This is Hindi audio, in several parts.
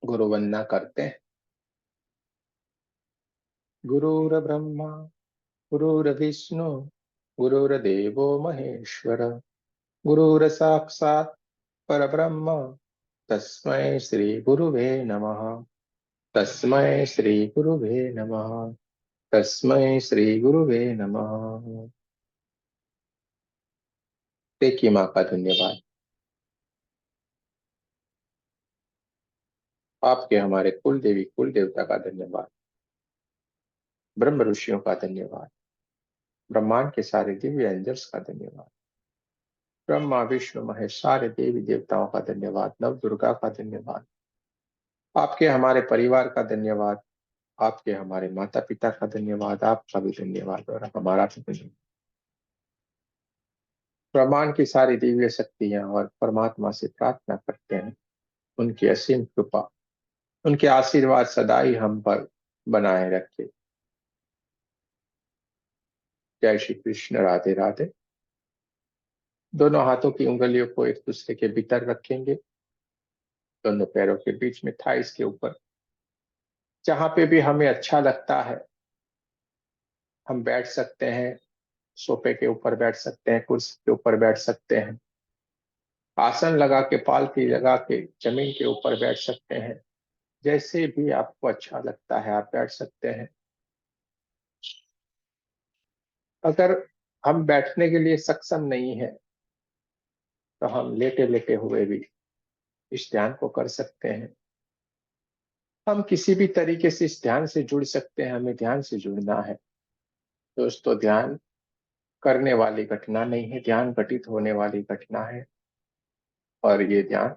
गुरु वंदना करते हैं। गुरुर्ब्रह्मा गुरुर्विष्णु गुरुर्देवो महेश्वर, गुरुर्साक्षात् परब्रह्म, तस्मै श्री गुरुवे नमः। तस्मै श्री गुरुवे नमः। तस्मै श्री गुरुवे नमः। देखिए माँ का धन्यवाद, आपके हमारे कुल देवी कुल देवता का धन्यवाद, ब्रह्म ऋषियों का धन्यवाद, ब्रह्मांड के सारे दिव्य एंजल्स का धन्यवाद, ब्रह्मा विष्णु महेश सारे देवी देवताओं का धन्यवाद, नव दुर्गा का धन्यवाद, आपके हमारे परिवार का धन्यवाद, आपके हमारे माता पिता का धन्यवाद, आपका भी धन्यवाद और हमारा भी धन्यवाद। ब्रह्मांड की सारी दिव्य शक्तियां और परमात्मा से प्रार्थना करते हैं, उनकी असीम कृपा, उनके आशीर्वाद सदा ही हम पर बनाए रखे। जय श्री कृष्ण, राधे राधे। दोनों हाथों की उंगलियों को एक दूसरे के भीतर रखेंगे, दोनों पैरों के बीच में, थाइस के ऊपर, जहां पे भी हमें अच्छा लगता है हम बैठ सकते हैं। सोफे के ऊपर बैठ सकते हैं, कुर्सी के ऊपर बैठ सकते हैं, आसन लगा के, पालथी लगा के जमीन के ऊपर बैठ सकते हैं। जैसे भी आपको अच्छा लगता है आप बैठ सकते हैं। अगर हम बैठने के लिए सक्षम नहीं है तो हम लेटे लेटे हुए भी इस ध्यान को कर सकते हैं। हम किसी भी तरीके से इस ध्यान से जुड़ सकते हैं, हमें ध्यान से जुड़ना है। दोस्तों, ध्यान करने वाली घटना नहीं है, ध्यान घटित होने वाली घटना है। और ये ध्यान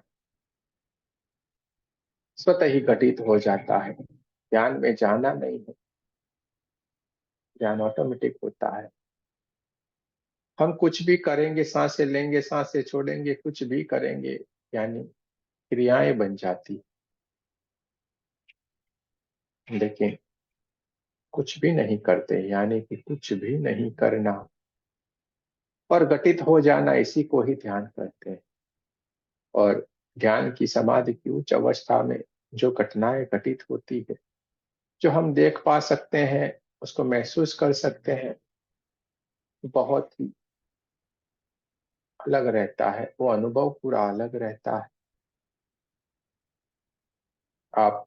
स्वतः ही घटित हो जाता है, ध्यान में जाना नहीं है, ध्यान ऑटोमेटिक होता है। हम कुछ भी करेंगे, सांसें लेंगे, सांसें छोड़ेंगे, कुछ भी करेंगे, यानी क्रियाएं बन जाती। लेकिन कुछ भी नहीं करते, यानी कि कुछ भी नहीं करना और घटित हो जाना, इसी को ही ध्यान कहते हैं। और ध्यान की, समाधि की उच्च अवस्था में जो घटनाएं घटित होती है, जो हम देख पा सकते हैं, उसको महसूस कर सकते हैं, बहुत ही अलग रहता है। वो अनुभव पूरा अलग रहता है। आप,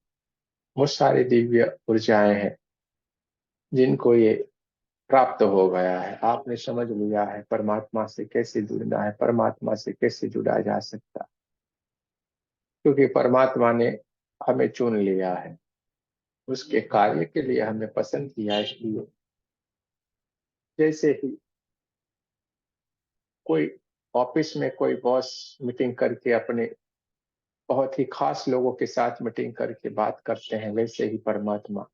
वो सारी दिव्य ऊर्जाएं हैं जिनको ये प्राप्त हो गया है, आपने समझ लिया है परमात्मा से कैसे जुड़ना है, परमात्मा से कैसे जुड़ा जा सकता है, क्योंकि परमात्मा ने हमें चुन लिया है, उसके कार्य के लिए हमें पसंद किया। इसलिए जैसे ही कोई ऑफिस में कोई बॉस मीटिंग करके अपने बहुत ही खास लोगों के साथ मीटिंग करके बात करते हैं, वैसे ही परमात्मा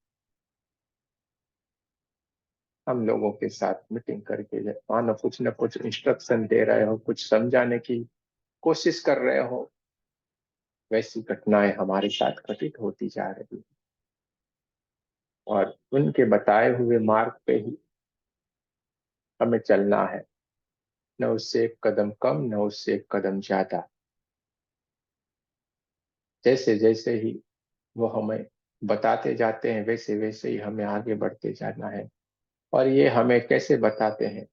हम लोगों के साथ मीटिंग करके मानो कुछ न कुछ इंस्ट्रक्शन दे रहे हो, कुछ समझाने की कोशिश कर रहे हो, वैसी घटनाएं हमारे साथ घटित होती जा रही है। और उनके बताए हुए मार्ग पे ही हमें चलना है, न उससे एक कदम कम, न उससे एक कदम ज्यादा। जैसे जैसे ही वो हमें बताते जाते हैं, वैसे वैसे ही हमें आगे बढ़ते जाना है। और ये हमें कैसे बताते हैं?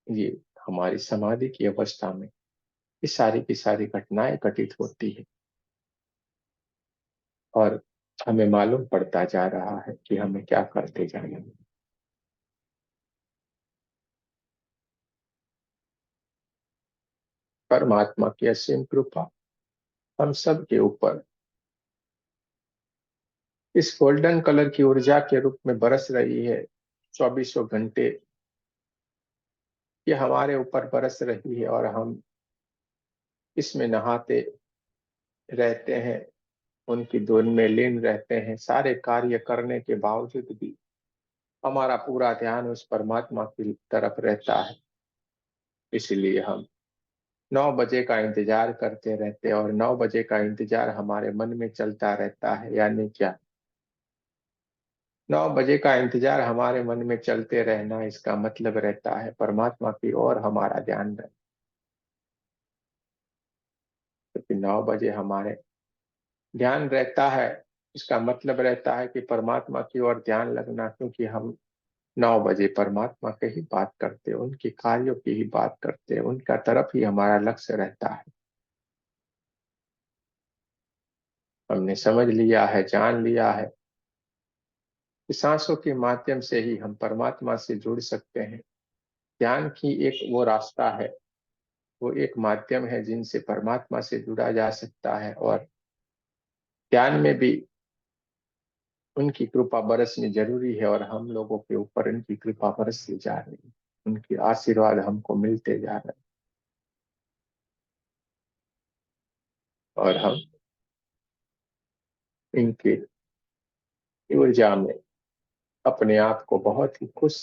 ये हमारी समाधि की अवस्था में ये सारी की सारी घटनाएं घटित होती है और हमें मालूम पड़ता जा रहा है कि हमें क्या करते जाना है। परमात्मा की असीम कृपा हम सब के ऊपर इस गोल्डन कलर की ऊर्जा के रूप में बरस रही है। चौबीसों घंटे ये हमारे ऊपर बरस रही है और हम इसमें नहाते रहते हैं, उनकी धुन में लीन रहते हैं। सारे कार्य करने के बावजूद भी हमारा पूरा ध्यान उस परमात्मा की तरफ रहता है। इसलिए हम 9 बजे का इंतजार करते रहते हैं और 9 बजे का इंतजार हमारे मन में चलता रहता है। यानी क्या? 9 बजे का इंतजार हमारे मन में चलते रहना, इसका मतलब रहता है परमात्मा की ओर हमारा ध्यान रहे। क्योंकि 9 बजे हमारे ध्यान रहता है। इसका मतलब रहता है कि परमात्मा की ओर ध्यान लगना, क्योंकि हम 9 बजे परमात्मा के ही बात करते हैं, उनके कार्यों की ही बात करते हैं, उनका तरफ ही हमारा लक्ष्य रहता है। हमने समझ लिया है, जान लिया है कि सांसों के माध्यम से ही हम परमात्मा से जुड़ सकते हैं। ध्यान की एक वो रास्ता है, वो एक माध्यम है जिनसे परमात्मा से जुड़ा जा सकता है। और ध्यान में भी उनकी कृपा बरसनी जरूरी है, और हम लोगों के ऊपर उनकी कृपा बरसती जा रही है, उनके आशीर्वाद हमको मिलते जा रहे हैं, और हम इनकी ऊर्जा में अपने आप को बहुत ही खुश,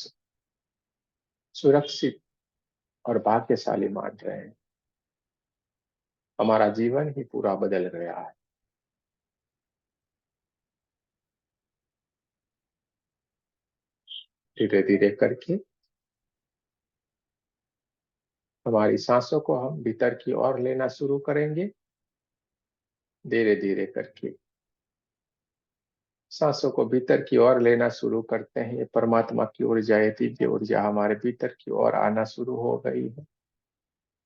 सुरक्षित और भाग्यशाली मान रहे हैं। हमारा जीवन ही पूरा बदल गया है। धीरे धीरे करके हमारी सांसों को हम भीतर की ओर लेना शुरू करेंगे। धीरे धीरे करके सांसों को भीतर की ओर लेना शुरू करते हैं। ये परमात्मा की ऊर्जा, ये दिव्य ऊर्जा हमारे भीतर की ओर आना शुरू हो गई है।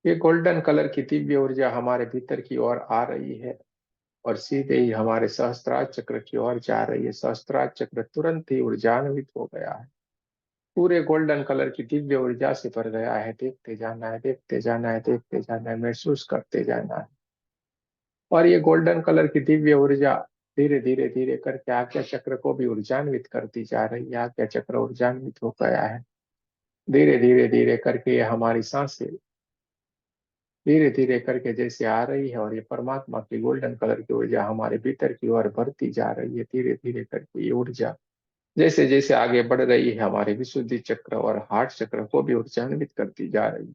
ये गोल्डन कलर की दिव्य ऊर्जा हमारे भीतर की ओर आ रही है, और सीधे ही हमारे सहस्त्रार चक्र की ओर जा रही है। सहस्त्रार चक्र तुरंत ही ऊर्जान्वित हो गया है, पूरे गोल्डन कलर की दिव्य ऊर्जा से भर गया है। देखते जाना है, देखते जाना है, देखते जाना है, महसूस करते जाना है। और ये गोल्डन कलर की दिव्य ऊर्जा धीरे धीरे धीरे करके आज्ञा चक्र को भी ऊर्जान्वित करती जा रही है। आज्ञा चक्र ऊर्जान्वित हो गया है। धीरे धीरे धीरे करके ये हमारी सांसें धीरे धीरे करके जैसे आ रही है, और ये परमात्मा की गोल्डन कलर की ऊर्जा हमारे भीतर की ओर बढ़ती जा रही है। धीरे धीरे करके ये ऊर्जा जैसे जैसे आगे बढ़ रही है, हमारे विशुद्धि चक्र और हार्ट चक्र को भी ऊर्जान्वित करती जा रही है।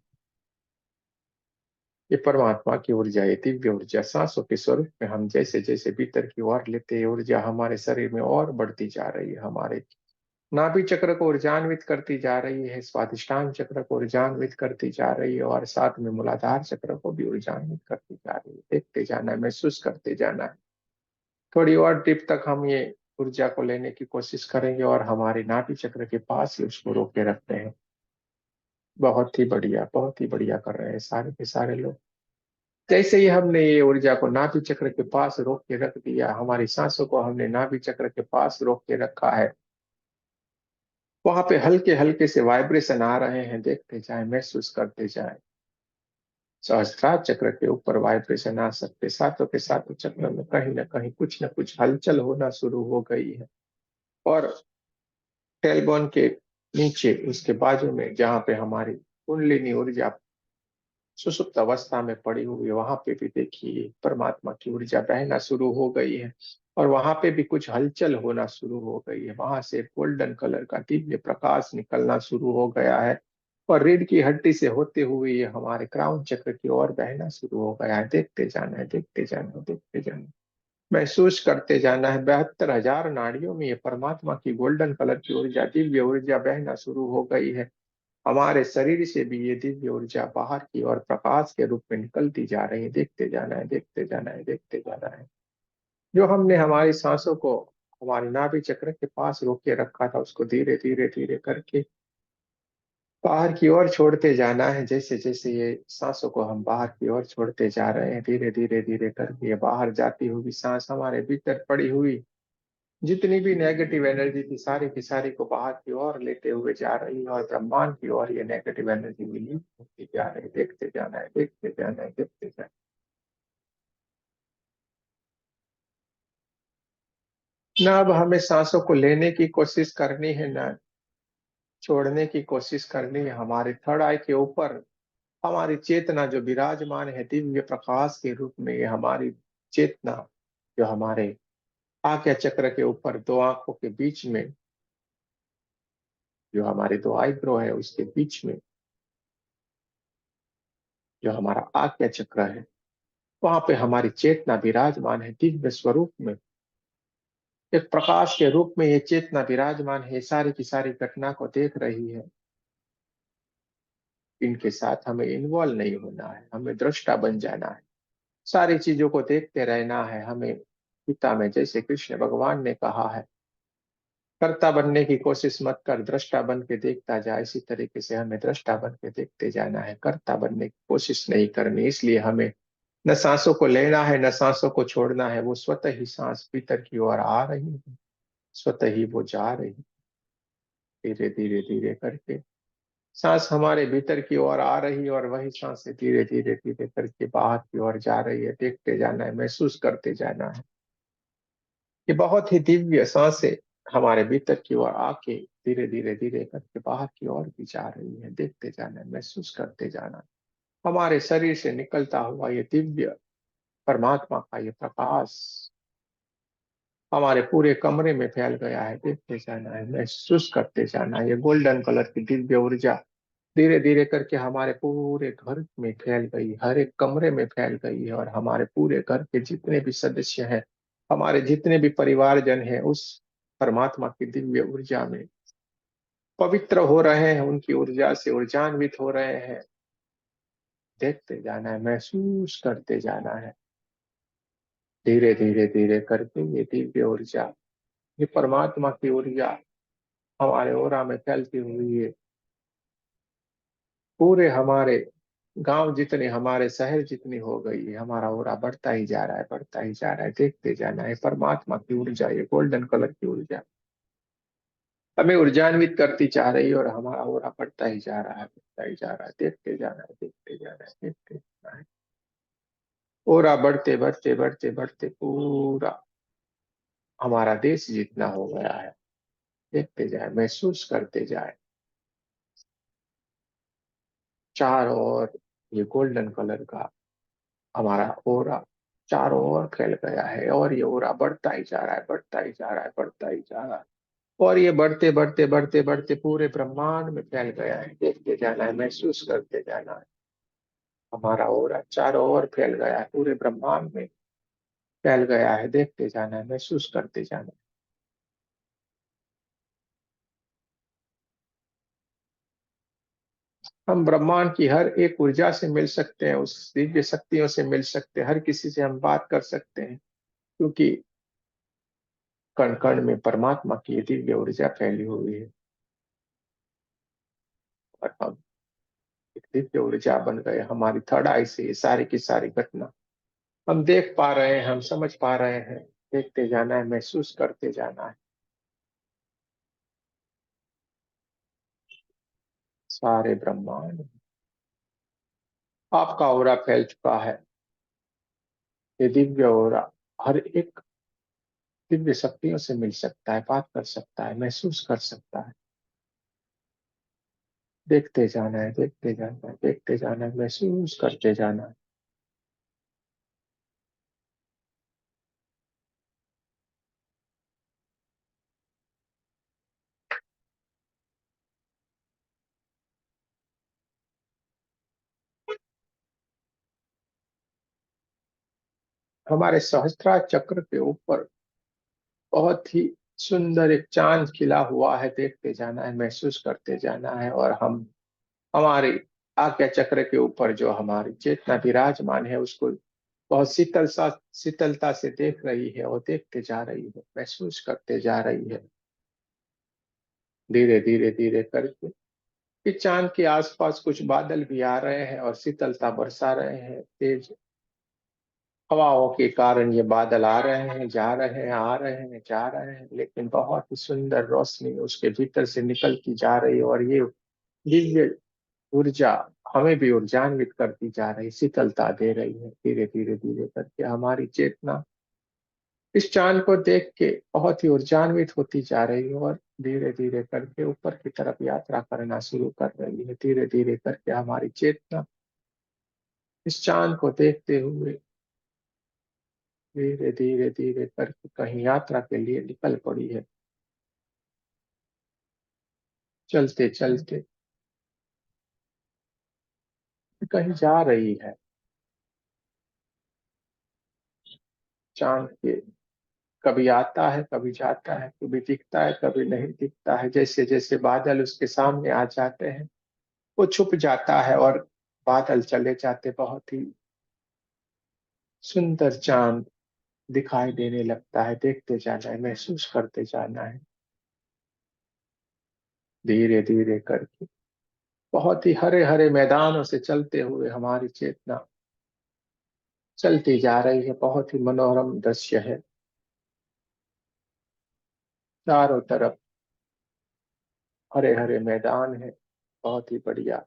ये परमात्मा की ऊर्जा, ये दिव्य ऊर्जा सांसों के स्वरूप में हम जैसे जैसे भीतर की ओर लेते हैं, ऊर्जा हमारे शरीर में और बढ़ती जा रही है। हमारे नाभि चक्र को ऊर्जान्वित करती जा रही है, स्वादिष्टान चक्र को ऊर्जान्वित करती जा रही है, और साथ में मूलाधार चक्र को भी ऊर्जान्वित करती जा रही है। देखते जाना है, महसूस करते जाना है। थोड़ी और टिप तक हम ये ऊर्जा को लेने की कोशिश करेंगे, और हमारे नाभि चक्र के पास ही उसको रोके रखते हैं। बहुत ही बढ़िया, बहुत ही बढ़िया कर रहे हैं सारे के सारे लोग। जैसे ही हमने ये ऊर्जा को नाभि चक्र के पास रोक के रख दिया, हमारी सांसों को हमने नाभि चक्र के पास रोक के रखा है, वहां पे हल्के हल्के से वाइब्रेशन आ रहे हैं। देखते जाए, महसूस करते जाए। सहस्त्रार चक्र के ऊपर वाइब्रेशन आ सकते, सातों के सातों चक्र में कहीं ना कहीं कुछ न कुछ हलचल होना शुरू हो गई है। और टेलबोन के नीचे, उसके बाजू में जहाँ पे हमारी कुंडलिनी ऊर्जा सुषुप्त अवस्था में पड़ी हुई है, वहां पे भी देखिए परमात्मा की ऊर्जा बहना शुरू हो गई है, और वहां पे भी कुछ हलचल होना शुरू हो गई है। वहां से गोल्डन कलर का दिव्य प्रकाश निकलना शुरू हो गया है, और रीढ़ की हड्डी से होते हुए ये हमारे क्राउन चक्र की ओर बहना शुरू हो गया है। देखते जाना है, देखते जाना है, देखते जाना है, महसूस करते जाना है। 72,000 नाड़ियों में ये परमात्मा की गोल्डन कलर की ऊर्जा, दिव्य ऊर्जा बहना शुरू हो गई है। हमारे शरीर से भी ये दिव्य ऊर्जा बाहर की ओर प्रकाश के रूप में निकलती जा रही है। देखते जाना है, देखते जाना है, देखते जाना है। जो हमने हमारी सांसों को हमारे नाभि चक्र के पास रोक के रखा था, उसको धीरे धीरे धीरे करके बाहर की ओर छोड़ते जाना है। जैसे जैसे ये सांसों को हम बाहर की ओर छोड़ते जा रहे हैं, धीरे धीरे धीरे करके ये बाहर जाती हुई सांस हमारे भीतर पड़ी हुई जितनी भी नेगेटिव एनर्जी थी, सारी की सारी को बाहर की ओर लेते हुए जा रही है, और ब्रह्मांड की ओर ये नेगेटिव एनर्जी विलीन होती जा रही है। देखते जाना है, देखते जाना है, देखते जाना है। ना अब हमें सांसों को लेने की कोशिश करनी है, ना छोड़ने की कोशिश करनी है। हमारे थर्ड आई के ऊपर हमारी चेतना जो विराजमान है दिव्य प्रकाश के रूप में, ये हमारी चेतना जो हमारे आज्ञा चक्र के ऊपर दो आंखों के बीच में, जो हमारे दो आईब्रो है उसके बीच में, जो हमारा आज्ञा चक्र है, वहां पे हमारी चेतना विराजमान है दिव्य स्वरूप में। एक प्रकाश के रूप में ये चेतना विराजमान है, सारी की सारी घटना को देख रही है। इनके साथ हमें इन्वॉल्व नहीं होना है, हमें दृष्टा बन जाना है। सारी चीजों को देखते रहना है हमें। गीता में जैसे कृष्ण भगवान ने कहा है, कर्ता बनने की कोशिश मत कर, दृष्टा बन के देखता जा। इसी तरीके से हमें दृष्टा बन के देखते जाना है, कर्ता बनने की कोशिश नहीं करनी। इसलिए हमें न सांसों को लेना है न सांसों को छोड़ना है। वो स्वतः ही सांस भीतर की ओर आ रही है, स्वतः ही वो जा रही है। धीरे धीरे धीरे करके सांस हमारे भीतर की ओर आ रही है और वही सांसें धीरे धीरे धीरे करके बाहर की ओर जा रही है। देखते जाना है, महसूस करते जाना है। ये बहुत ही दिव्य सांसें हमारे भीतर की ओर आके धीरे धीरे धीरे करके बाहर की ओर भी जा रही है। देखते जाना है, महसूस करते जाना है। हमारे शरीर से निकलता हुआ ये दिव्य परमात्मा का ये प्रकाश हमारे पूरे कमरे में फैल गया है। देखते जाना है, महसूस करते जाना है। ये गोल्डन कलर की दिव्य ऊर्जा धीरे धीरे करके हमारे पूरे घर में फैल गई, हर एक कमरे में फैल गई है। और हमारे पूरे घर के जितने भी सदस्य हैं, हमारे जितने भी परिवारजन हैं, उस परमात्मा की दिव्य ऊर्जा में पवित्र हो रहे हैं, उनकी ऊर्जा से ऊर्जान्वित हो रहे हैं। देखते जाना है, महसूस करते जाना है। धीरे धीरे धीरे करके ये दिव्य ऊर्जा, ये परमात्मा की ऊर्जा हमारे ओरा में फैलती हुई है। पूरे हमारे गांव जितने, हमारे शहर जितनी हो गई है, हमारा ओरा बढ़ता ही जा रहा है, बढ़ता ही जा रहा है। देखते जाना है, परमात्मा की ऊर्जा, ये गोल्डन कलर की ऊर्जा हमें ऊर्जान्वित करती जा रही है और हमारा ओरा बढ़ता ही जा रहा है, बढ़ता ही जा रहा है। देखते जाना है, देखते जाना है, देखते जाना है। ओरा बढ़ते बढ़ते बढ़ते बढ़ते पूरा हमारा देश जितना हो गया है। देखते जाए, महसूस करते जाए। चारों ओर ये गोल्डन कलर का हमारा ओरा चारों ओर फैल गया है और ये ओरा बढ़ता ही जा रहा है, बढ़ता ही जा रहा है, बढ़ता ही जा रहा है। और ये बढ़ते बढ़ते बढ़ते बढ़ते पूरे ब्रह्मांड में फैल गया है। देखते जाना है, महसूस करते जाना है। हमारा ओरा चारों ओर फैल गया है, पूरे ब्रह्मांड में फैल गया है। देखते जाना है, महसूस करते जाना है। हम ब्रह्मांड की हर एक ऊर्जा से मिल सकते हैं, उस दिव्य शक्तियों से मिल सकते हैं, हर किसी से हम बात कर सकते हैं। क्योंकि कण कण में परमात्मा की दिव्य ऊर्जा फैली हुई है और हम एक दिव्य ऊर्जा बन गए। हमारी थर्ड आई से ये सारी की सारी घटना हम देख पा रहे हैं, हम समझ पा रहे हैं। देखते जाना है, महसूस करते जाना है। सारे ब्रह्मांड आपका ओरा फैल चुका है। ये दिव्य ओरा हर एक दिव्य शक्तियों से मिल सकता है, बात कर सकता है, महसूस कर सकता है। देखते जाना है, देखते जाना है, देखते जाना है, महसूस करते जाना है। हमारे सहस्त्रार चक्र के ऊपर बहुत ही सुंदर एक चांद खिला हुआ है। देखते जाना है, महसूस करते जाना है। और हम हमारी आज्ञा चक्र के ऊपर जो हमारी चेतना विराजमान है, उसको बहुत शीतलता से देख रही है और देखते जा रही है, महसूस करते जा रही है। धीरे धीरे धीरे करके कि चांद के आसपास कुछ बादल भी आ रहे हैं और शीतलता बरसा रहे हैं। तेज हवाओं के कारण ये बादल आ रहे हैं, जा रहे हैं, आ रहे हैं, जा रहे हैं, लेकिन बहुत ही सुंदर रोशनी उसके भीतर से निकलती जा रही है। और ये दिव्य ऊर्जा हमें भी ऊर्जान्वित करती जा रही, शीतलता दे रही है। धीरे धीरे धीरे करके हमारी चेतना इस चांद को देख के बहुत ही ऊर्जान्वित होती जा रही है और धीरे धीरे करके ऊपर की तरफ यात्रा करना शुरू कर रही है। धीरे धीरे करके हमारी चेतना इस चांद को देखते हुए धीरे धीरे धीरे करके कहीं यात्रा के लिए निकल पड़ी है। चलते चलते कहीं जा रही है। चांद के कभी आता है, कभी जाता है, कभी दिखता है, कभी नहीं दिखता है। जैसे जैसे बादल उसके सामने आ जाते हैं, वो छुप जाता है और बादल चले जाते। बहुत ही सुंदर चांद दिखाई देने लगता है। देखते जाना है, महसूस करते जाना है, धीरे धीरे करके। बहुत ही हरे हरे मैदानों से चलते हुए हमारी चेतना चलती जा रही है। बहुत ही मनोरम दृश्य है। चारों तरफ हरे हरे मैदान है। बहुत ही बढ़िया।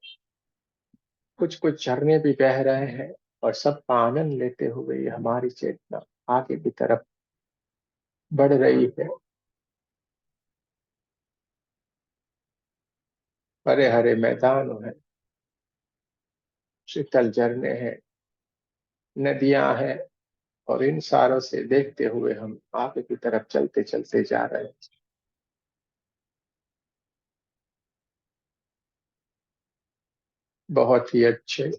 कुछ कुछ झरने भी बह रहे हैं और सबका आनंद लेते हुए ये हमारी चेतना आगे की तरफ बढ़ रही है। हरे हरे मैदान है, शीतल झरने हैं, नदियां हैं, और इन सारों से देखते हुए हम आगे की तरफ चलते चलते जा रहे हैं। बहुत ही अच्छे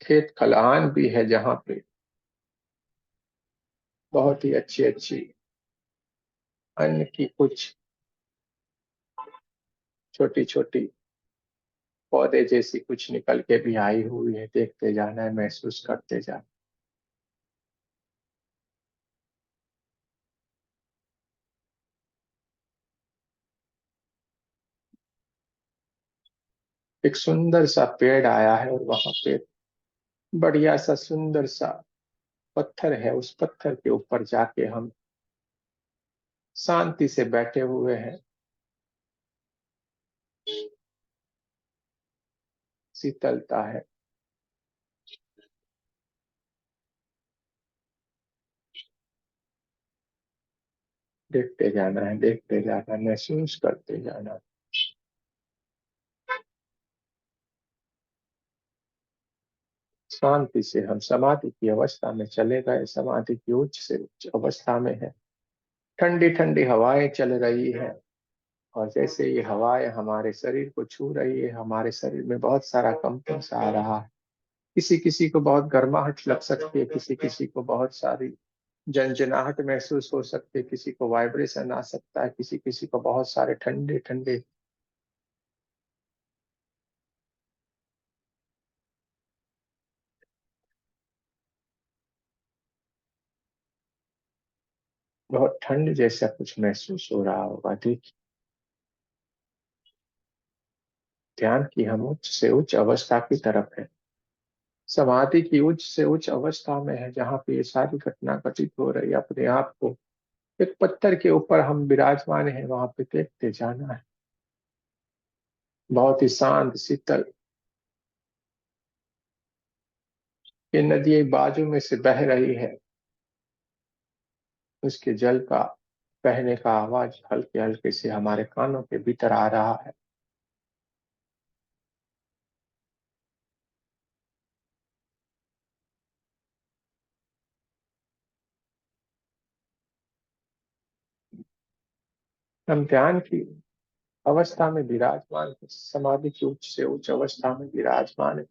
खेत खलिहान भी है, जहाँ पे बहुत ही अच्छी अच्छी अन्न की कुछ छोटी छोटी पौधे जैसी कुछ निकल के भी आई हुई है। देखते जाना है, महसूस करते जाना। एक सुंदर सा पेड़ आया है और वहां पे बढ़िया सा सुंदर सा पत्थर है। उस पत्थर के ऊपर जाके हम शांति से बैठे हुए हैं। शीतलता है। देखते जाना है, देखते जाना है, महसूस करते जाना है। शांति से हम समाधि की अवस्था में चले गए। समाधि की उच्च से उच्च अवस्था में है। ठंडी ठंडी हवाएं चल रही है, और जैसे ये हवाएं हमारे शरीर को छू रही है, हमारे शरीर में बहुत सारा कंपन सा आ रहा है। किसी किसी को बहुत गर्माहट लग सकती है, किसी किसी को बहुत सारी झंझनाहट महसूस हो सकती है, किसी को वाइब्रेशन आ सकता है, किसी किसी को बहुत सारे ठंडे ठंडे। बहुत ठंड जैसा कुछ महसूस हो रहा होगा। देखिए, ध्यान की हम उच्च से उच्च अवस्था की तरफ है। समाधि की उच्च से उच्च अवस्था में है, जहाँ पे ये सारी घटना घटित हो रही है। अपने आप को एक पत्थर के ऊपर हम विराजमान हैं, वहां पे देखते जाना है। बहुत ही शांत शीतल ये नदी बाजू में से बह रही है। उसके जल का बहने का आवाज हल्के हल्के से हमारे कानों के भीतर आ रहा है। हम ध्यान की अवस्था में विराजमान हैं, समाधि की उच्च से उच्च अवस्था में विराजमान है।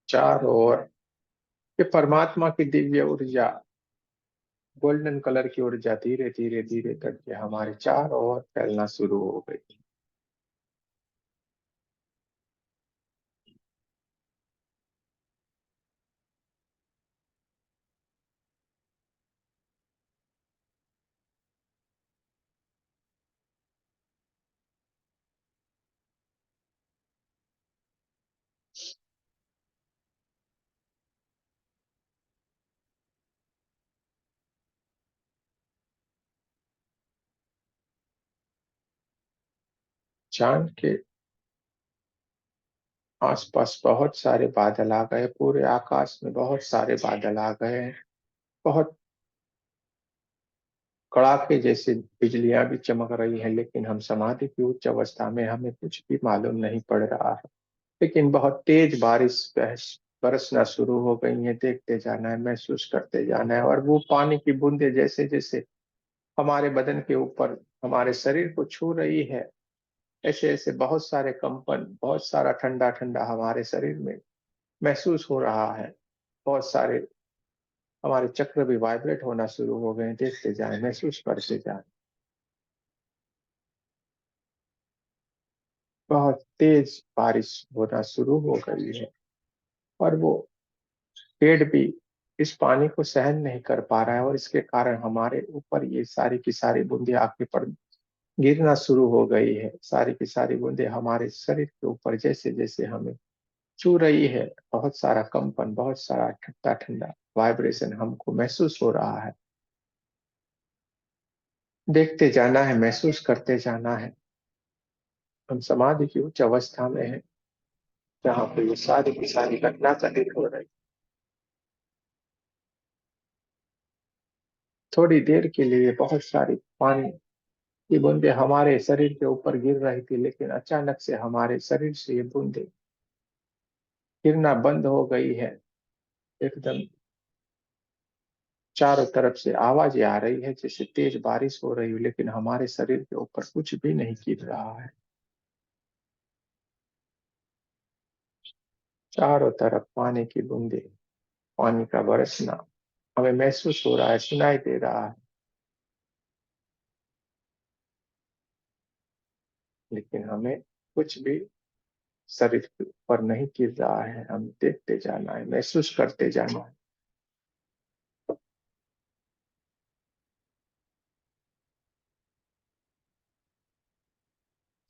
चारों ओर ये परमात्मा की दिव्य ऊर्जा, गोल्डन कलर की ऊर्जा धीरे धीरे धीरे करके हमारे चारों ओर फैलना शुरू हो गई। चांद के आसपास बहुत सारे बादल आ गए। पूरे आकाश में बहुत सारे बादल आ गए हैं। बहुत कड़ाके जैसे बिजलियां भी चमक रही हैं, लेकिन हम समाधि की उच्च अवस्था में, हमें कुछ भी मालूम नहीं पड़ रहा है। लेकिन बहुत तेज बारिश बरसना शुरू हो गई हैं, देखते जाना है, महसूस करते जाना है। और वो पानी की बूंदें जैसे जैसे हमारे बदन के ऊपर हमारे शरीर को छू रही है, ऐसे ऐसे बहुत सारे कंपन, बहुत सारा ठंडा ठंडा हमारे शरीर में महसूस हो रहा है। बहुत सारे हमारे चक्र भी वाइब्रेट होना शुरू हो गए हैं, देखते जाए, महसूस करते जाए। बहुत तेज बारिश होना शुरू हो गई है, और वो पेड़ भी इस पानी को सहन नहीं कर पा रहा है, और इसके कारण हमारे ऊपर ये सारी की सारी बूंदें आके पड़ गिरना शुरू हो गई है। सारी की सारी बूंदें हमारे शरीर के ऊपर जैसे जैसे हमें छू रही है, बहुत सारा कंपन, बहुत सारा ठंडा ठंडा वाइब्रेशन हमको महसूस हो रहा है। देखते जाना है, महसूस करते जाना है। हम समाधि की उच्च अवस्था में है, जहाँ पे ये सारी की सारी घटना घटित हो रही। थोड़ी देर के लिए बहुत सारी पानी की बूंदें हमारे शरीर के ऊपर गिर रही थी, लेकिन अचानक से हमारे शरीर से ये बूंदें गिरना बंद हो गई है। एकदम चारों तरफ से आवाजें आ रही है जैसे तेज बारिश हो रही हो, लेकिन हमारे शरीर के ऊपर कुछ भी नहीं गिर रहा है। चारों तरफ पानी की बूंदें, पानी का बरसना हमें महसूस हो रहा है, सुनाई दे रहा है, लेकिन हमें कुछ भी शरीर के ऊपर नहीं गिर रहा है। हम देखते जाना है, महसूस करते जाना है।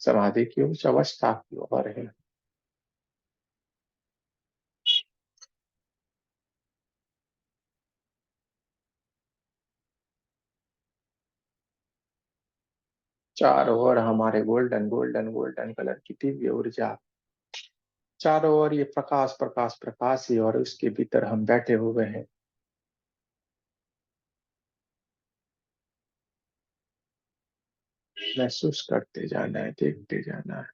समाधि की उच्च अवस्था की ओर है। चारों ओर हमारे गोल्डन गोल्डन गोल्डन कलर की दिव्य ऊर्जा, चारों ओर ये प्रकाश प्रकाश प्रकाश ही, और उसके भीतर हम बैठे हुए हैं। महसूस करते जाना है, देखते जाना है।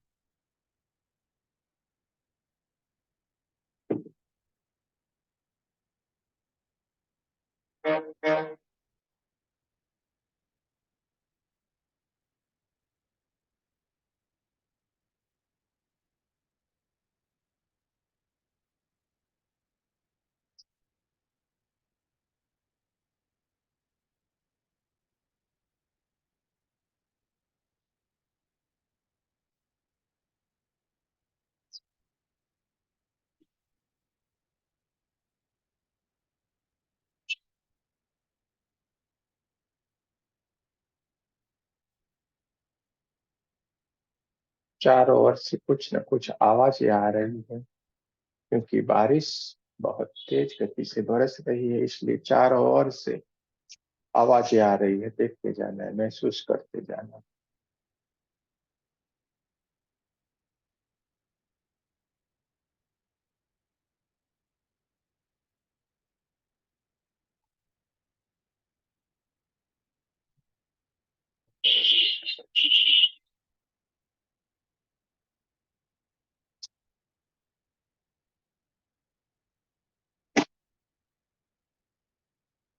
चारों ओर से कुछ न कुछ आवाजें आ रही है, क्योंकि बारिश बहुत तेज गति से बरस रही है, इसलिए चारों ओर से आवाजें आ रही है। देखते जाना है, महसूस करते जाना है।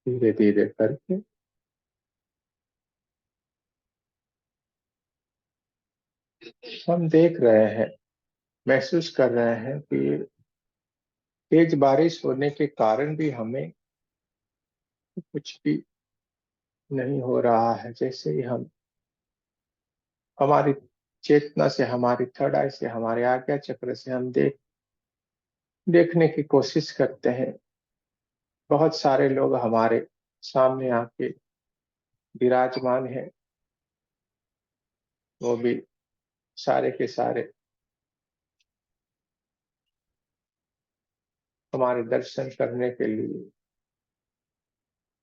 धीरे धीरे करके हम देख रहे हैं, महसूस कर रहे हैं कि तेज बारिश होने के कारण भी हमें कुछ भी नहीं हो रहा है। जैसे ही हम हमारी चेतना से, हमारी थर्ड आई से, हमारे आज्ञा चक्र से हम देखने की कोशिश करते हैं, बहुत सारे लोग हमारे सामने आके विराजमान है। वो भी सारे के सारे हमारे दर्शन करने के लिए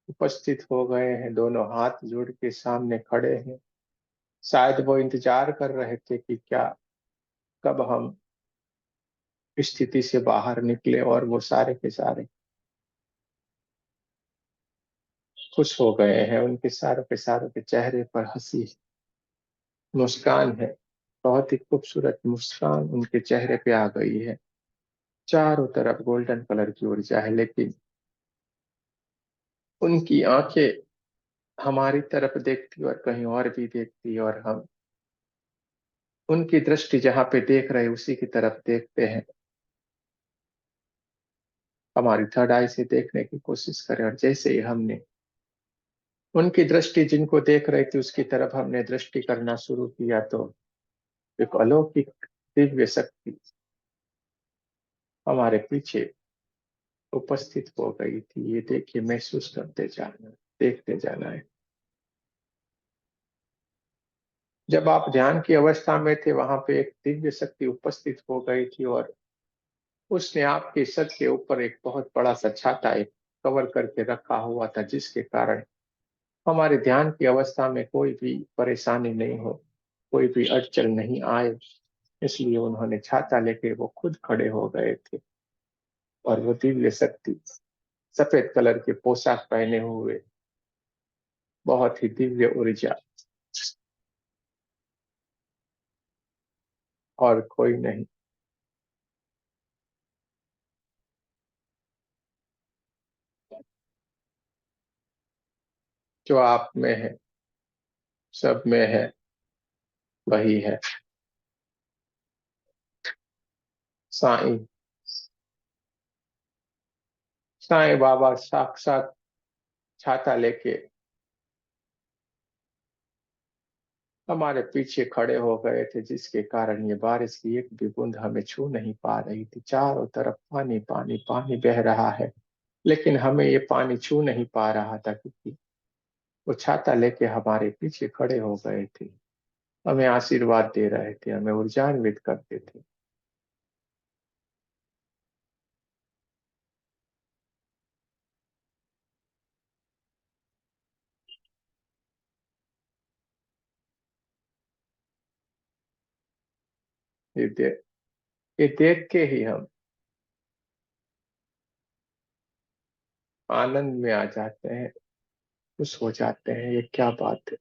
उपस्थित हो गए हैं, दोनों हाथ जोड़ के सामने खड़े हैं। शायद वो इंतजार कर रहे थे कि क्या, कब हम स्थिति से बाहर निकले, और वो सारे के सारे खुश हो गए हैं। उनके सारों के सारों के चेहरे पर हंसी, मुस्कान है। बहुत ही खूबसूरत मुस्कान उनके चेहरे पे आ गई है। चारों तरफ गोल्डन कलर की ऊर्जा है, लेकिन उनकी आंखें हमारी तरफ देखती और कहीं और भी देखती, और हम उनकी दृष्टि जहां पे देख रहे उसी की तरफ देखते हैं। हमारी थर्ड आई से देखने की कोशिश करें, और जैसे ही हमने उनकी दृष्टि जिनको देख रहे थे उसकी तरफ हमने दृष्टि करना शुरू किया, तो एक अलौकिक दिव्य शक्ति हमारे पीछे उपस्थित हो गई थी। ये देखिए, महसूस करते जाना, देखते जाना है। जब आप ध्यान की अवस्था में थे, वहां पे एक दिव्य शक्ति उपस्थित हो गई थी, और उसने आपके सर के ऊपर एक बहुत बड़ा सा छाता एक कवर करके रखा हुआ था, जिसके कारण हमारे ध्यान की अवस्था में कोई भी परेशानी नहीं हो, कोई भी अड़चन नहीं आए। इसलिए उन्होंने छाता लेके वो खुद खड़े हो गए थे, और वो दिव्य शक्ति सफेद कलर के पोशाक पहने हुए, बहुत ही दिव्य ऊर्जा, और कोई नहीं। जो आप में है, सब में है, वही है। साईं, साईं बाबा साक्षात छाता लेके हमारे पीछे खड़े हो गए थे, जिसके कारण ये बारिश की एक भी बूंद हमें छू नहीं पा रही थी। चारों तरफ पानी पानी पानी बह रहा है, लेकिन हमें ये पानी छू नहीं पा रहा था, क्योंकि वो छाता लेके हमारे पीछे खड़े हो गए थे, हमें आशीर्वाद दे रहे थे, हमें ऊर्जान्वित करते थे। ये देख ये देख के ही हम आनंद में आ जाते हैं, खुश हो जाते हैं। ये क्या बात है।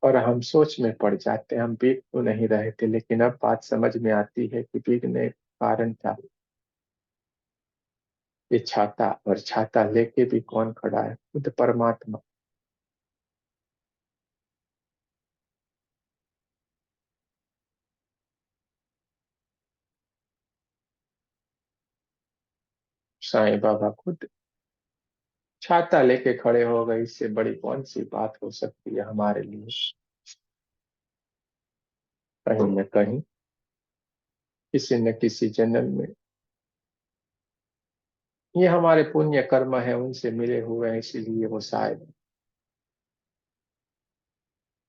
और हम सोच में पड़ जाते हैं, हम भीग तो नहीं रहे थे, लेकिन अब बात समझ में आती है कि भीगने का कारण था ये छाता, और छाता लेके भी कौन खड़ा है? खुद परमात्मा। साईं बाबा खुद छाता लेके खड़े हो गए। इससे बड़ी कौन सी बात हो सकती है हमारे लिए? कहीं न कहीं, किसी न किसी जन्म में ये हमारे पुण्य कर्म है, उनसे मिले हुए हैं, इसीलिए वो शायद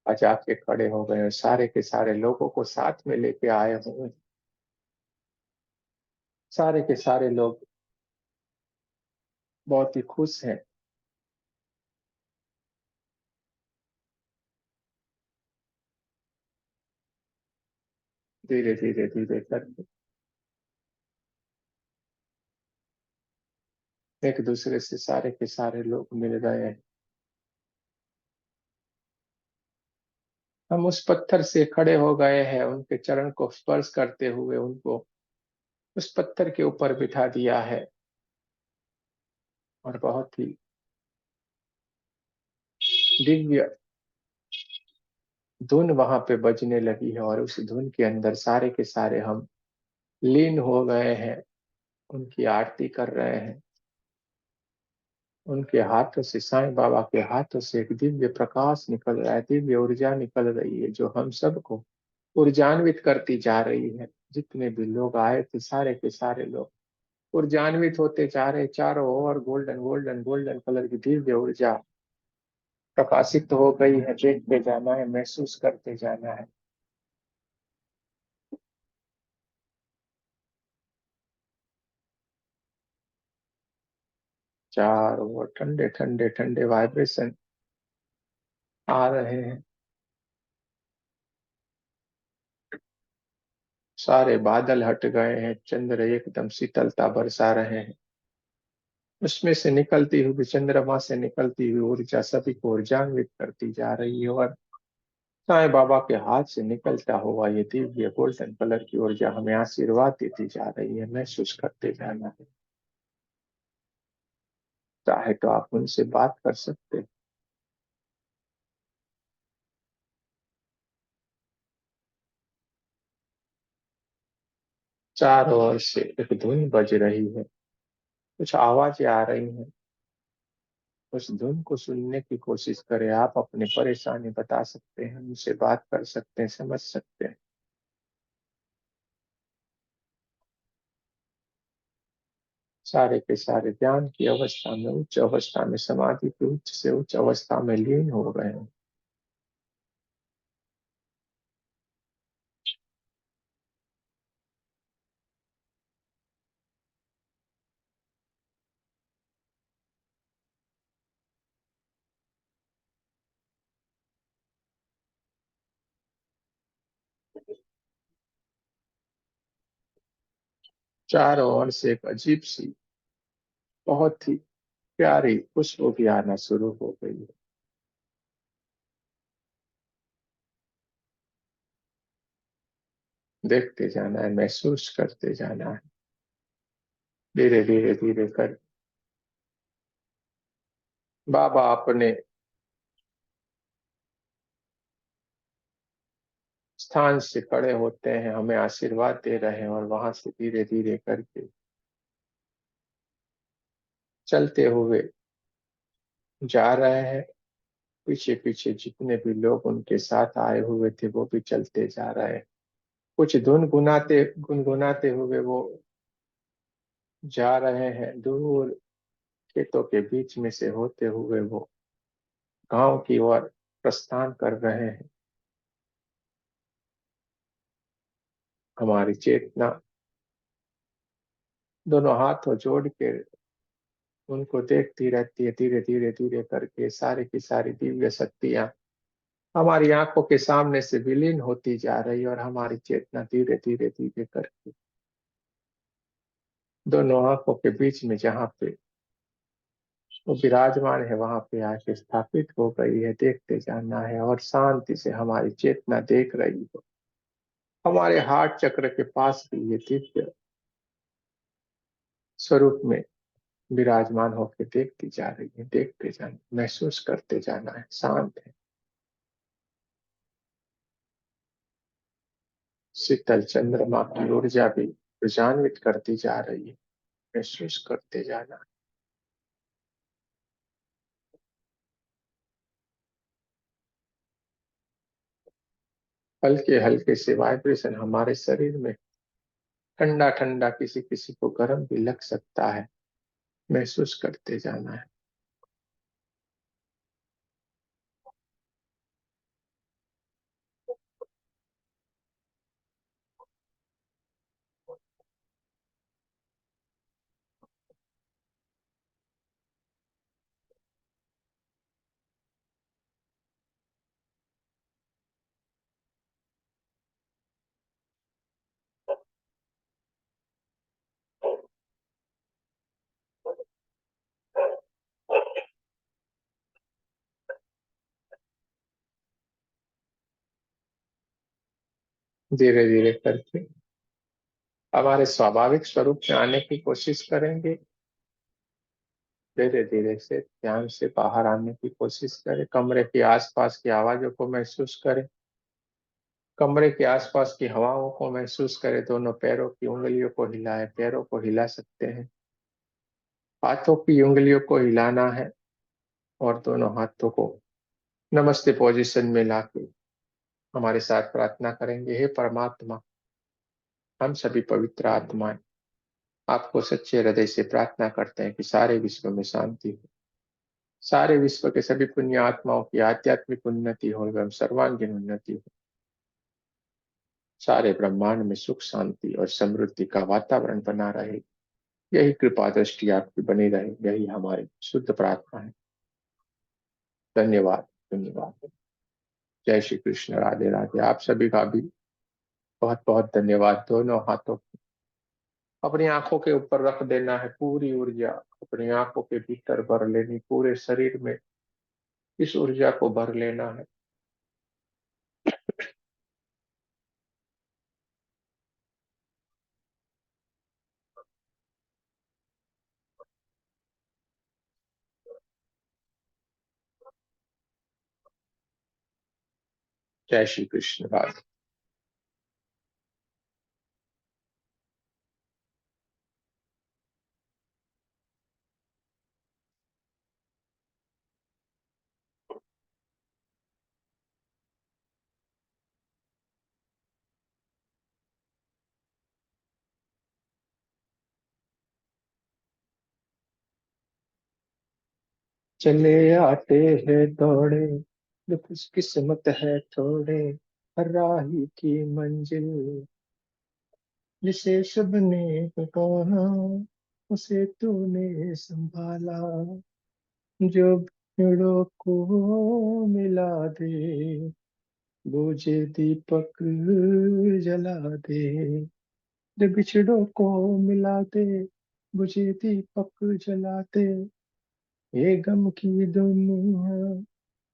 आज आके खड़े हो गए और सारे के सारे लोगों को साथ में लेके आए हुए। सारे के सारे लोग बहुत ही खुश हैं। धीरे धीरे धीरे करके एक दूसरे से सारे के सारे लोग मिल गए हैं। हम उस पत्थर से खड़े हो गए हैं, उनके चरण को स्पर्श करते हुए उनको उस पत्थर के ऊपर बिठा दिया है, और बहुत ही दिव्य धुन वहां पे बजने लगी है, और उस धुन के अंदर सारे के सारे हम लीन हो गए हैं, उनकी आरती कर रहे हैं। उनके हाथों से, साईं बाबा के हाथों से एक दिव्य प्रकाश निकल रहा है, दिव्य ऊर्जा निकल रही है, जो हम सबको ऊर्जान्वित करती जा रही है। जितने भी लोग आए थे, सारे के सारे लोग ऊर्जान्वित होते जा रहे। चारों ओर गोल्डन गोल्डन गोल्डन कलर की दिव्य ऊर्जा प्रकाशित हो गई है। देखते जाना है, महसूस करते जाना है। चारों ओर ठंडे ठंडे ठंडे वाइब्रेशन आ रहे हैं। सारे बादल हट गए हैं, चंद्र एकदम शीतलता बरसा रहे हैं। उसमें से निकलती हुई, चंद्रमा से निकलती हुई ऊर्जा सभी को ऊर्जान्वित करती जा रही है, और साईं बाबा के हाथ से निकलता हुआ ये दिव्य गोल्डन कलर की ऊर्जा हमें आशीर्वाद देती जा रही है। महसूस करते जाना है। चाहे तो आप उनसे बात कर सकते हैं। चारों ओर से एक धुन बज रही है। कुछ आवाजें आ रही हैं। उस धुन को सुनने की कोशिश करें। आप अपनी परेशानी बता सकते हैं, उनसे बात कर सकते हैं, समझ सकते हैं। सारे के सारे ध्यान की अवस्था में, उच्च अवस्था में, समाधि की उच्च से उच्च अवस्था में लीन हो गए हैं। चारों ओर से एक अजीब सी, बहुत ही प्यारी खुशबू भी आना शुरू हो गई है। देखते जाना है, महसूस करते जाना है। धीरे धीरे धीरे कर बाबा अपने स्थान से खड़े होते हैं, हमें आशीर्वाद दे रहे हैं और वहां से धीरे धीरे करके चलते हुए जा रहे हैं। पीछे पीछे जितने भी लोग उनके साथ आए हुए थे वो भी चलते जा रहे हैं। कुछ धुन गुनाते गुनगुनाते हुए वो जा रहे हैं। दूर खेतों के बीच में से होते हुए वो गांव की ओर प्रस्थान कर रहे हैं। हमारी चेतना दोनों हाथों जोड़ के उनको देखती रहती है। धीरे धीरे धीरे करके सारी की सारी दिव्य शक्तियां हमारी आंखों के सामने से विलीन होती जा रही है और हमारी चेतना धीरे धीरे धीरे करके दोनों आंखों के बीच में जहाँ पे वो विराजमान है वहां पे आके स्थापित हो गई है। देखते जाना है और शांति से हमारी चेतना देख रही है। हमारे हार्ट चक्र के पास भी ये दिव्य स्वरूप में विराजमान होकर देखती जा रही है। देखते जाना, महसूस करते जाना है। शांत है। शीतल चंद्रमा की ऊर्जा भी प्रज्वलित करती जा रही है। महसूस करते जाना। हल्के हल्के से वाइब्रेशन हमारे शरीर में ठंडा ठंडा, किसी किसी को गर्म भी लग सकता है। महसूस करते जाना है। धीरे धीरे करके हमारे स्वाभाविक स्वरूप में आने की कोशिश करेंगे। धीरे धीरे से ध्यान से बाहर आने की कोशिश करें। कमरे के आसपास की आवाजों को महसूस करें। कमरे के आसपास की हवाओं को महसूस करें। दोनों पैरों की उंगलियों को हिलाएं। पैरों को हिला सकते हैं। हाथों की उंगलियों को हिलाना है और दोनों हाथों को नमस्ते पोजीशन में लाके हमारे साथ प्रार्थना करेंगे। हे परमात्मा, हम सभी पवित्र आत्माएं आपको सच्चे हृदय से प्रार्थना करते हैं कि सारे विश्व में शांति हो। सारे विश्व के सभी पुण्य आत्माओं की आध्यात्मिक उन्नति हो एवं सर्वांगीण उन्नति हो। सारे ब्रह्मांड में सुख शांति और समृद्धि का वातावरण बना रहे। यही कृपा दृष्टि आपकी बनी रहे। यही हमारी शुद्ध प्रार्थना है। धन्यवाद। धन्यवाद। जय श्री कृष्ण। राधे राधे। आप सभी का भी बहुत बहुत धन्यवाद। दोनों हाथों अपनी आंखों के ऊपर रख देना है। पूरी ऊर्जा अपनी आंखों के भीतर भर लेनी। पूरे शरीर में इस ऊर्जा को भर लेना है। जय श्री कृष्ण राधे। चले आते हैं दौड़े, जो खुशकिस्मत है थोड़े, हर राही की मंजिल, जिसे सबने कहा उसे तूने संभाला, जो भीड़ों को मिला दे, बुझे दीपक जला दे, जो बिछड़ों को मिला दे, बुझे दीपक जला दे, ये गम की दुनिया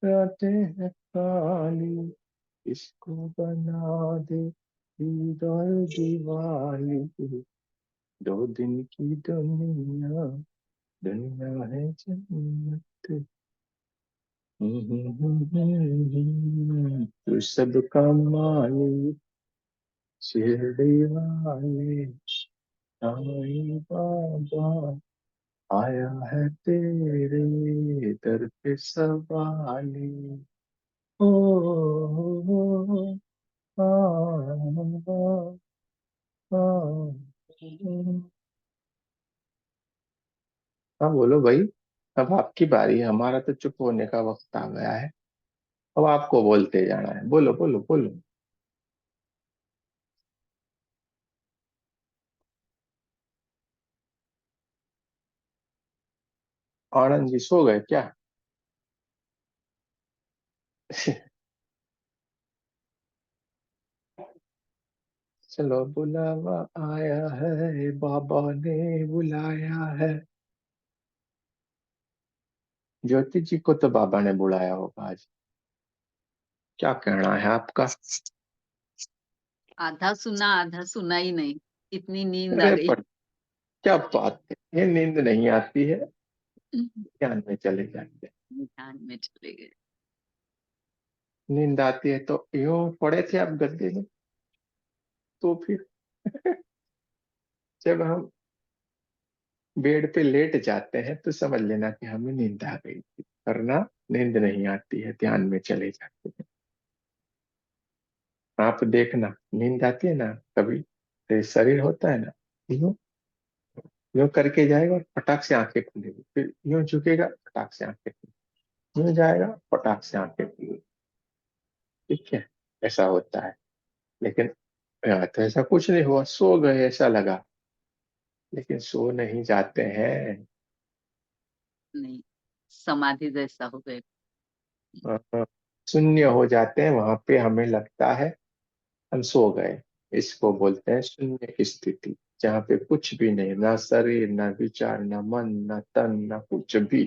रातें हैं काली, इसको बना दे ईद और दिवाली, दो दिन की दुनिया, दुनिया है जन्नत। तू सबका मालिक, शिरडी वाले साईं बाबा, आया है तेरे दर पे सवाली। ओ, आ, आ, हाँ बोलो भाई। अब आपकी बारी है, हमारा तो चुप होने का वक्त आ गया है। अब आपको बोलते जाना है, बोलो बोलो बोलो। आनंद जी सो गए क्या? चलो बुलावा आया है, बाबा ने बुलाया है। ज्योति जी को तो बाबा ने बुलाया होगा आज। क्या कहना है आपका? आधा सुना आधा सुना ही नहीं, इतनी नींद आ अरे गई। पर क्या बात है, ये नींद नहीं आती है, ध्यान में चले जाते हैं। ध्यान में चले गए। नींद आती है तो यूं पड़े थे आप गद्दे में, तो फिर जब हम बेड पे लेट जाते हैं तो समझ लेना कि हमें नींद आ गई थी, वरना नींद नहीं आती है, ध्यान में चले जाते हैं। आप देखना, नींद आती है ना कभी, तो ये शरीर होता है ना, यूं यूं करके जाएगा और फटाक से आंखें खुलेगी, फिर यूं झुकेगा, फटाक से आंखें खुलेगी, यूं जाएगा, फटाक से आंखें खुलेगी। ठीक है, ऐसा होता है। लेकिन यहाँ तो ऐसा कुछ नहीं हुआ, सो गए ऐसा लगा, लेकिन सो नहीं जाते हैं। नहीं, समाधि जैसा हो गए। अ, शून्य हो जाते हैं, वहां पे हमें लगता है हम सो गए। इसको बोलते हैं शून्य की स्थिति, जहाँ पे कुछ भी नहीं, ना शरीर ना विचार ना मन ना तन ना कुछ भी,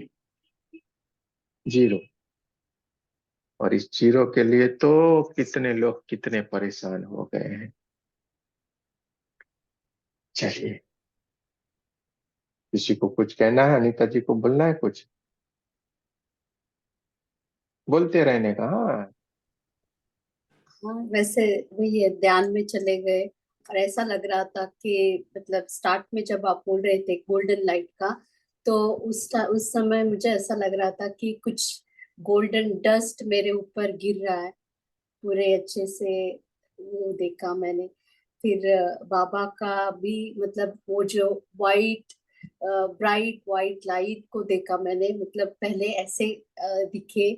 जीरो। और इस जीरो के लिए तो कितने लोग कितने परेशान हो गए हैं। चलिए, किसी को कुछ कहना है, अनीता जी को बोलना है कुछ, बोलते रहने का। हाँ, हाँ, वैसे वही है, ध्यान में चले गए। और ऐसा लग रहा था कि मतलब स्टार्ट में जब आप बोल रहे थे गोल्डन लाइट का, तो उस समय मुझे ऐसा लग रहा था कि कुछ गोल्डन डस्ट मेरे ऊपर गिर रहा है पूरे अच्छे से। वो देखा मैंने। फिर बाबा का भी मतलब वो जो वाइट ब्राइट वाइट लाइट को देखा मैंने, मतलब पहले ऐसे दिखे।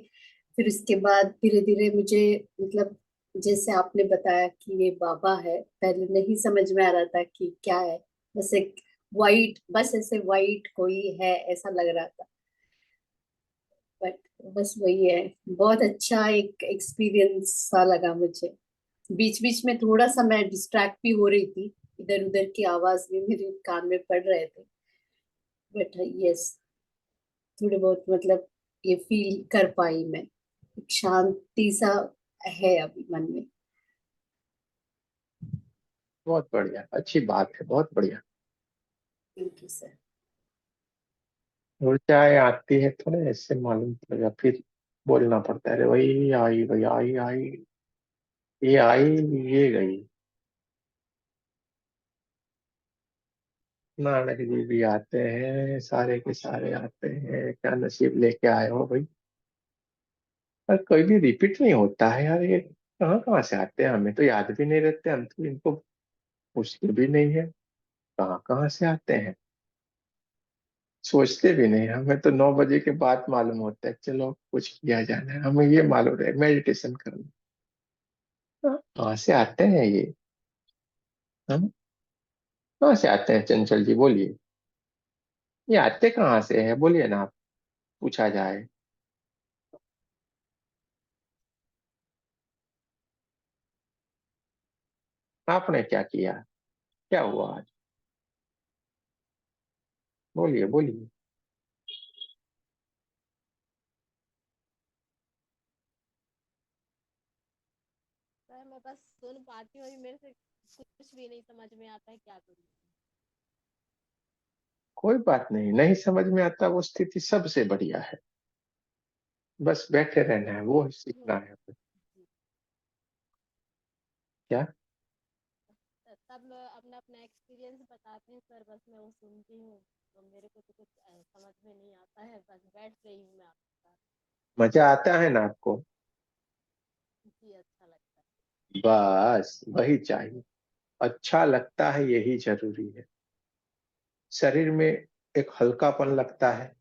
फिर उसके बाद धीरे धीरे मुझे मतलब जैसे आपने बताया कि ये बाबा है, पहले नहीं समझ में आ रहा था कि क्या है। बस एक वाइट, बस ऐसे वाइट कोई है ऐसा लग रहा था। बट बस वही है। बहुत अच्छा एक एक्सपीरियंस सा लगा मुझे। बीच बीच में थोड़ा सा मैं डिस्ट्रैक्ट भी हो रही थी, इधर उधर की आवाज भी मेरे कान में पड़ रहे थे। बट यस, थोड़े बहुत मतलब ये फील कर पाई मैं, एक शांति सा है अभी मन में। बहुत बढ़िया, अच्छी बात है, बहुत बढ़िया। Thank you sir. ऊर्जाएं आती है थोड़े ऐसे मालूम पड़ेगा, फिर बोलना पड़ता है, अरे वही आई, वही आई आई। ये आई, ये गई। नानक जी भी आते हैं, सारे के सारे आते हैं। क्या नसीब लेके आए हो भाई। पर कोई भी रिपीट नहीं होता है यार, ये कहाँ कहाँ से आते हैं, हमें तो याद भी नहीं रहते, हम तो इनको पूछते भी नहीं है कहाँ कहाँ से आते हैं। सोचते भी नहीं, हमें तो 9 बजे के बाद मालूम होता है चलो कुछ किया जाना है, हमें ये मालूम है मेडिटेशन करना। कहाँ से आते हैं ये, हम कहाँ से आते हैं चंचल जी बोलिए। ये आते कहाँ से है बोलिए ना आप, पूछा जाए। आपने क्या किया, क्या हुआ आज, बोलिए बोलिए। सर मैं बस सुन पाती हूँ, अभी मेरे से कुछ भी नहीं समझ में आता है, क्या करूँ। कोई बात नहीं, नहीं समझ में आता वो स्थिति सबसे बढ़िया है, बस बैठे रहना है, मैं वो सुनती हूँ। सीखना है। क्या, सब अपना अपना एक्सपीरियंस बताते हैं सर, बस मैं वो सुनती हूँ। तो मेरे को तो कुछ समझ में नहीं आता है, बस बैठ रही हूँ मैं आपके साथ। मजा आता है ना आपको, जी अच्छा लगता है। बस वही चाहिए। अच्छा लगता है यही जरूरी है, शरीर में एक हल्कापन लगता है।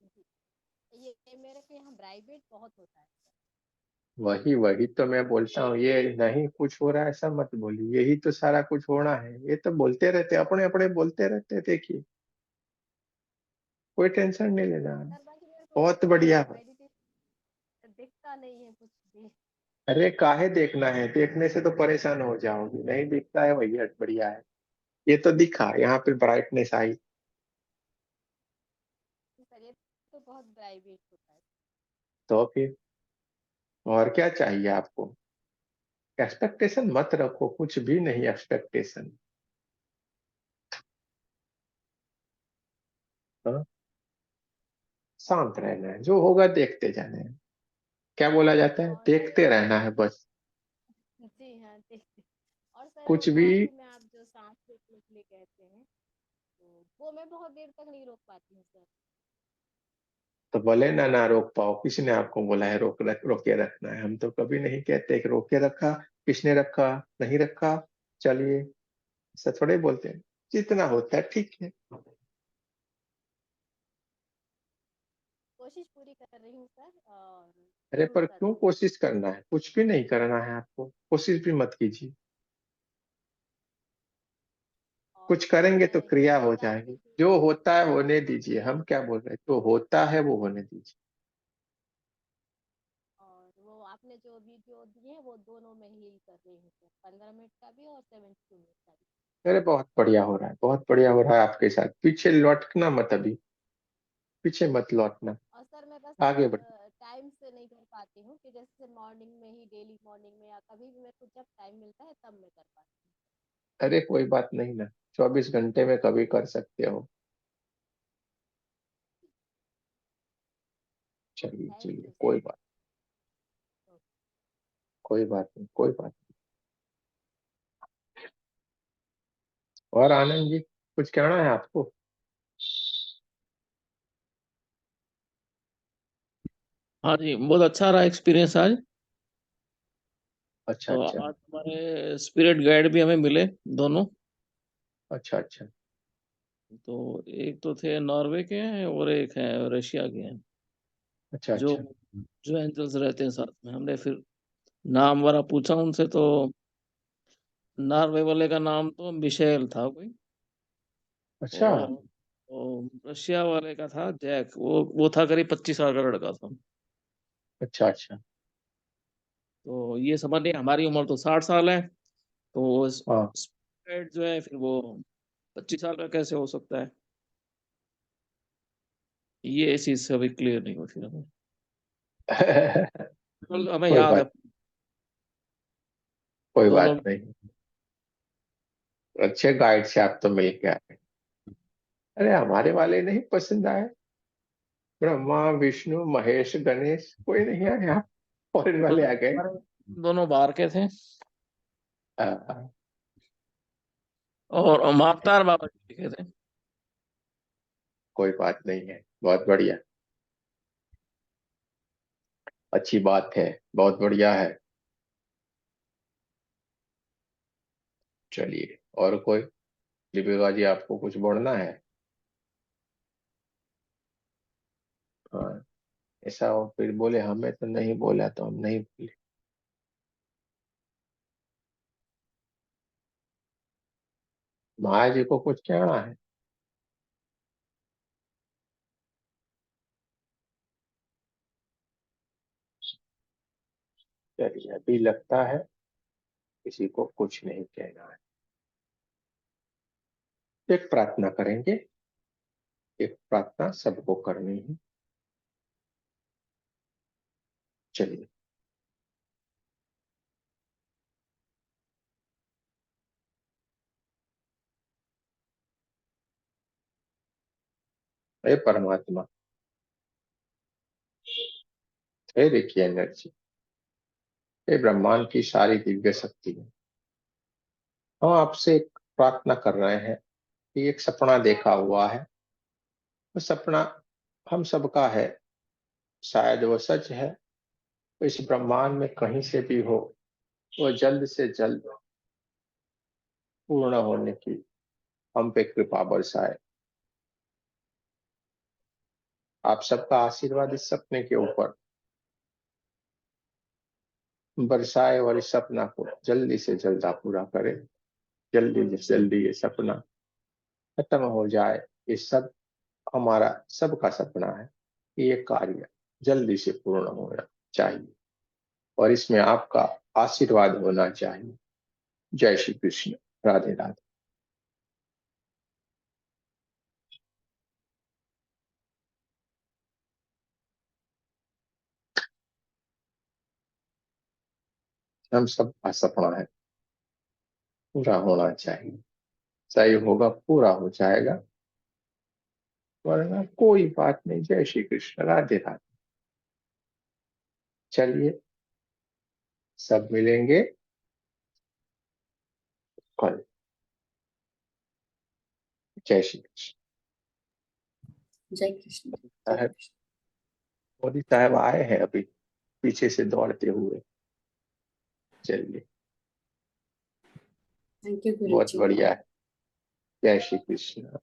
जी ये मेरे को यहाँ ब्राइवेट बहुत होता है सर। वही वही तो मैं बोलता हूँ, ये नहीं कुछ हो रहा है ऐसा मत बोलिए, यही तो सारा कुछ होना है, ये तो बोलते रहते अपने अपने बोलते रहते, देखिए कोई टेंशन नहीं लेना। सर बाकी मेरे को बहुत बढ़िया। मेडिटेशन दिखता नहीं है कुछ भी। अरे काहे देखना है, देखने से तो परेशान हो जाओगी, नहीं दिखता है वही बढ़िया है। ये तो दिखा, यहाँ पे ब्राइटनेस आई। सर ये तो बहुत ब्राइवेट होता है। तो फिर और क्या चाहिए आपको, एक्सपेक्टेशन मत रखो, कुछ भी नहीं एक्सपेक्टेशन। हाँ, शांत रहना है, जो होगा देखते जाना है। क्या बोला जाता है, और सर देखते रहना है बस। जी हाँ देखते। और सर वो कुछ भी, बाजू में आप जो सांस रोकने के लिए कहते हैं, तो वो मैं बहुत देर तक नहीं रोक पाती हूँ सर। तो बोले ना ना रोक पाओ, किसने आपको बोला है रोके रखना है, हम तो कभी नहीं कहते कि रोके रखा, किसने रखा, नहीं रखा, चलिए, ऐसा थोड़े बोलते हैं, जितना होता है ठीक है। कोशिश पूरी कर रही हूँ सर, और अरे जरूर पर क्यों करूँगी। कोशिश करना है, कुछ भी नहीं करना है आपको, कोशिश भी मत कीजिए। और कुछ सर करेंगे तो मैं क्रिया ये हो जानने जाएगी, की, जो होता है होने दीजिए, हम क्या बोल रहे हैं, जो होता है वो होने दीजिए। और वो आपने जो वीडियो दिए हैं वो दोनों में ही कर रही हूँ सर, 15 मिनट का भी और 72 मिनट का भी। अरे बहुत बढ़िया हो रहा है, बहुत बढ़िया हो रहा है आपके साथ, पीछे लौटना मत अभी, पीछे मत लौटना, और सर मैं बस आगे बढ़। टाइम से नहीं कर पाती हूँ, कि जैसे मॉर्निंग में ही, डेली मॉर्निंग में या कभी भी मेरे को जब टाइम मिलता है तब मैं कर पाती हूँ। अरे कोई बात नहीं ना, 24 घंटे में कभी कर सकते हो। चलिए थैंक चलिए, यू सर। कोई बात, कोई बात नहीं, कोई बात नहीं। और आनंद जी कुछ कहना है आपको। हाँ जी, बहुत अच्छा रहा एक्सपीरियंस आज। अच्छा तो अच्छा। आज हमारे स्पिरिट गाइड भी हमें मिले, दोनों। अच्छा अच्छा। तो एक तो थे नॉर्वे के हैं और एक है रशिया के हैं, अच्छा जो अच्छा। जो एंजल्स रहते हैं साथ में। हमने फिर नाम वगैरह पूछा उनसे, तो नॉर्वे वाले का नाम तो मिशेल था कोई, अच्छा और रशिया वाले का था जैक। वो था करीब 25 साल का लड़का था। अच्छा। अच्छा। तो ये समझ नहीं, हमारी उम्र तो 60 साल है, तो हाँ। स्पिरिट जो है फिर वो 25 साल का कैसे हो सकता है, ये चीज से अभी क्लियर नहीं हुई फिर हमें। बिल्कुल हमें कोई याद है बात, कोई दोनों। बात नहीं, अच्छे गाइड से आप तो मिल के आए। अरे हमारे वाले नहीं पसंद आए, ब्रह्मा विष्णु महेश गणेश कोई नहीं आए, आप फॉरेन वाले आ गए। दोनों बाहर के थे हाँ, और मापतार बाबा जी के थे। कोई बात नहीं है, बहुत बढ़िया, अच्छी बात है, बहुत बढ़िया है। चलिए, और कोई? दीपिका जी, आपको कुछ बोलना है? हाँ, ऐसा हो फिर बोले हमें तो नहीं बोला तो हम नहीं बोले। माया जी को कुछ कहना है? चलिए, अभी लगता है किसी को कुछ नहीं कहना है। एक प्रार्थना करेंगे, एक प्रार्थना सबको करनी है। चलिए, हे परमात्मा, हे देखिए एनर्जी, हे ब्रह्मांड की सारी दिव्य शक्ति, हम आपसे एक प्रार्थना कर रहे हैं कि एक सपना देखा हुआ है, वो सपना हम सबका है, शायद वो सच है, तो इस ब्रह्मांड में कहीं से भी हो, वो जल्द से जल्द पूर्ण होने की हम पे कृपा बरसाए। आप सबका आशीर्वाद इस सपने के ऊपर बरसाए और इस सपना को जल्दी से जल्द आप पूरा करें। जल्दी से जल्दी ये सपना खत्म हो जाए। ये सब हमारा सबका सपना है कि ये कार्य जल्दी से पूर्ण होना चाहिए और इसमें आपका आशीर्वाद होना चाहिए। जय श्री कृष्ण, राधे राधे। हम सबका सपना है, पूरा होना चाहिए। सही होगा, पूरा हो जाएगा, वरना कोई बात नहीं। जय श्री कृष्ण, राधे राधे। चलिए, सब मिलेंगे कल। जय श्री कृष्ण। जय कृष्ण। जय साहब, कृष्ण। मोदी साहब आए हैं अभी पीछे से दौड़ते हुए। चलिए, थैंक यू बहुत गुरुजी। बढ़िया है। जय श्री कृष्ण।